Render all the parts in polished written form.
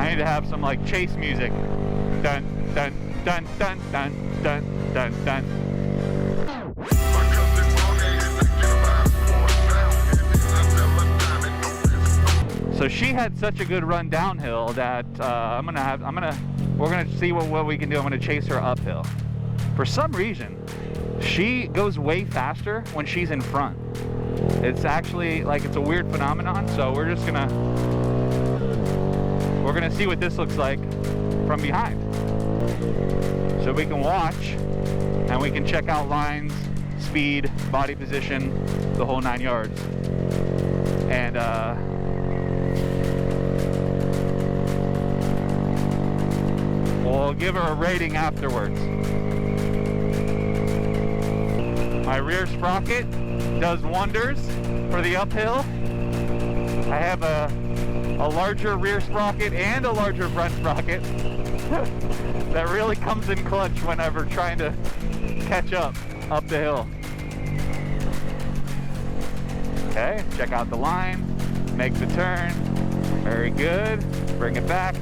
I need to have some like chase music. Dun dun dun dun dun dun dun dun. So she had such a good run downhill that we're gonna see what we can do. I'm gonna chase her uphill. For some reason, she goes way faster when she's in front. It's actually like it's a weird phenomenon. So we're gonna see what this looks like from behind. So we can watch and we can check out lines, speed, body position, the whole 9 yards. And we'll give her a rating afterwards. My rear sprocket does wonders for the uphill. I have a larger rear sprocket and a larger front sprocket that really comes in clutch whenever trying to catch up the hill. Okay, check out the line, make the turn. Very good. Bring it back.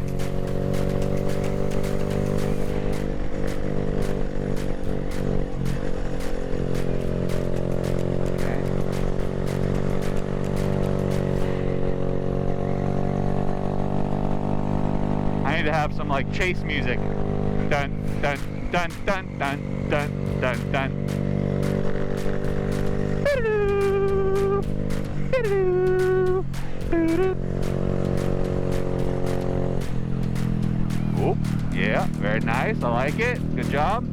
To have some like chase music. Dun dun dun dun dun dun dun dun. Oh, yeah, very nice. I like it. Good job.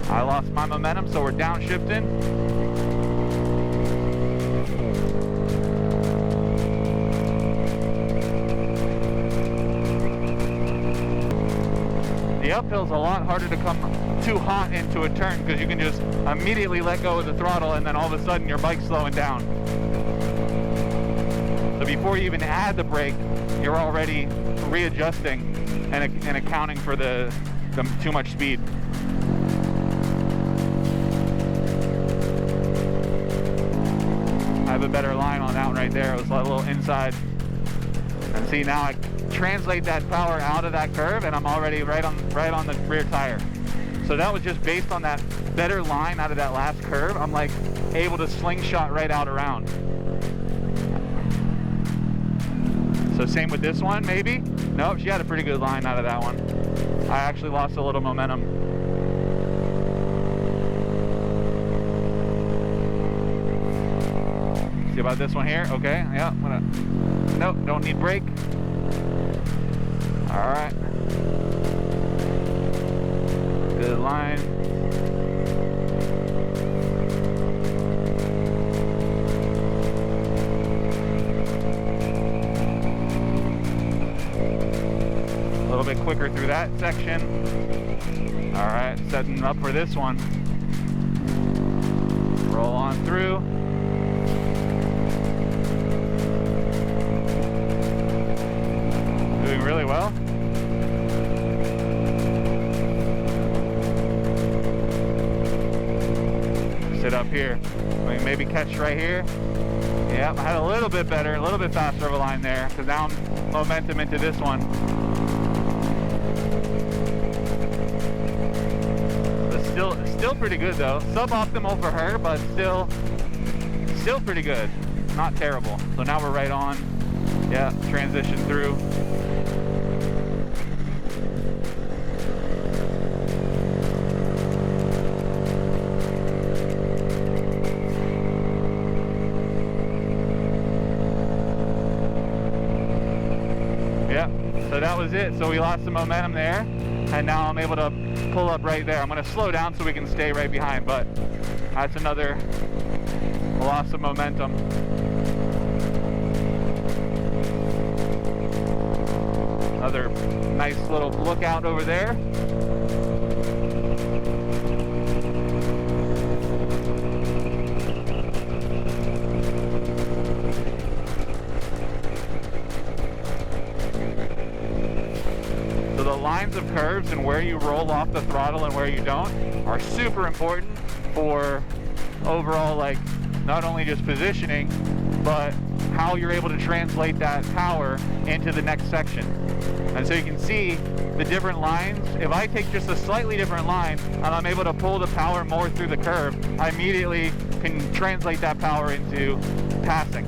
I lost my momentum, so we're downshifting. The uphill's a lot harder to come too hot into a turn because you can just immediately let go of the throttle and then all of a sudden your bike's slowing down. So before you even add the brake, you're already readjusting and accounting for the too much speed. I have a better line on that one right there. It was a little inside. And see, now I translate that power out of that curve and I'm already right on the rear tire. So that was just based on that better line out of that last curve. I'm like able to slingshot right out around. So same with this one, maybe? Nope, she had a pretty good line out of that one. I actually lost a little momentum. See about this one here? Okay, yeah, nope, don't need brake. All right. Good line. A little bit quicker through that section. All right, setting up for this one. Roll on through. Doing really well. Sit up here. We can maybe catch right here. Yep, I had a little bit better, a little bit faster of a line there because now I'm momentum into this one. But still pretty good though. Suboptimal for her, but still pretty good. Not terrible. So now we're right on. Yeah, transition through. So that was it. So we lost some momentum there, and now I'm able to pull up right there. I'm going to slow down so we can stay right behind, but that's another loss of momentum. Another nice little lookout over there. Lines of curves and where you roll off the throttle and where you don't are super important for overall, like, not only just positioning, but how you're able to translate that power into the next section. And so you can see the different lines. If I take just a slightly different line and I'm able to pull the power more through the curve, I immediately can translate that power into passing.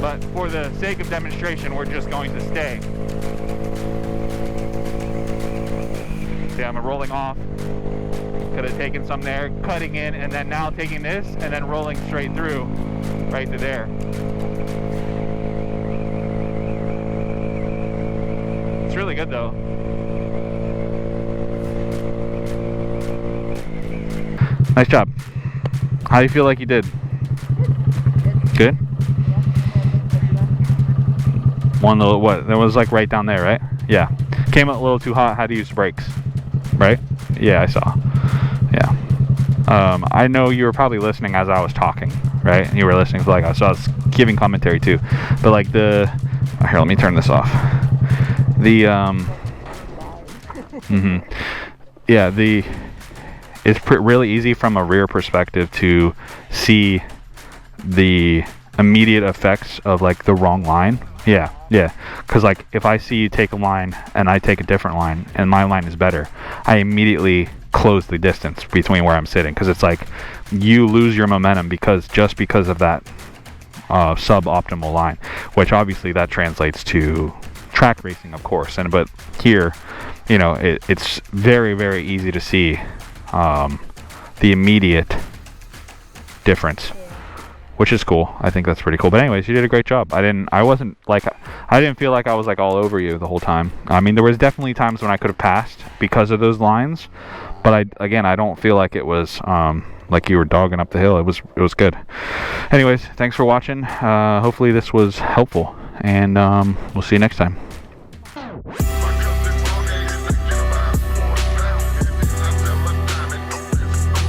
But for the sake of demonstration, we're just going to stay. See, I'm rolling off. Could have taken some there, cutting in, and then now taking this and then rolling straight through right to there. It's really good though. Nice job. How do you feel like you did? Good? One little, what? That was like right down there, right? Yeah. Came out a little too hot, had to use brakes. Right? Yeah, I saw. Yeah. I know you were probably listening as I was talking, right? You were listening to so I was giving commentary too. But like here, let me turn this off. Yeah, it's really easy from a rear perspective to see the immediate effects of like the wrong line. Yeah, because like if I see you take a line and I take a different line and my line is better, I immediately close the distance between where I'm sitting, because it's like you lose your momentum because of that suboptimal line, which obviously that translates to track racing, of course. But here, you know, it's very, very easy to see the immediate difference, which is cool. I think that's pretty cool. But anyways, you did a great job. I didn't feel like I was like all over you the whole time. I mean, there was definitely times when I could have passed because of those lines, but I don't feel like it was like you were dogging up the hill. It was good. Anyways, thanks for watching. Hopefully this was helpful, and we'll see you next time.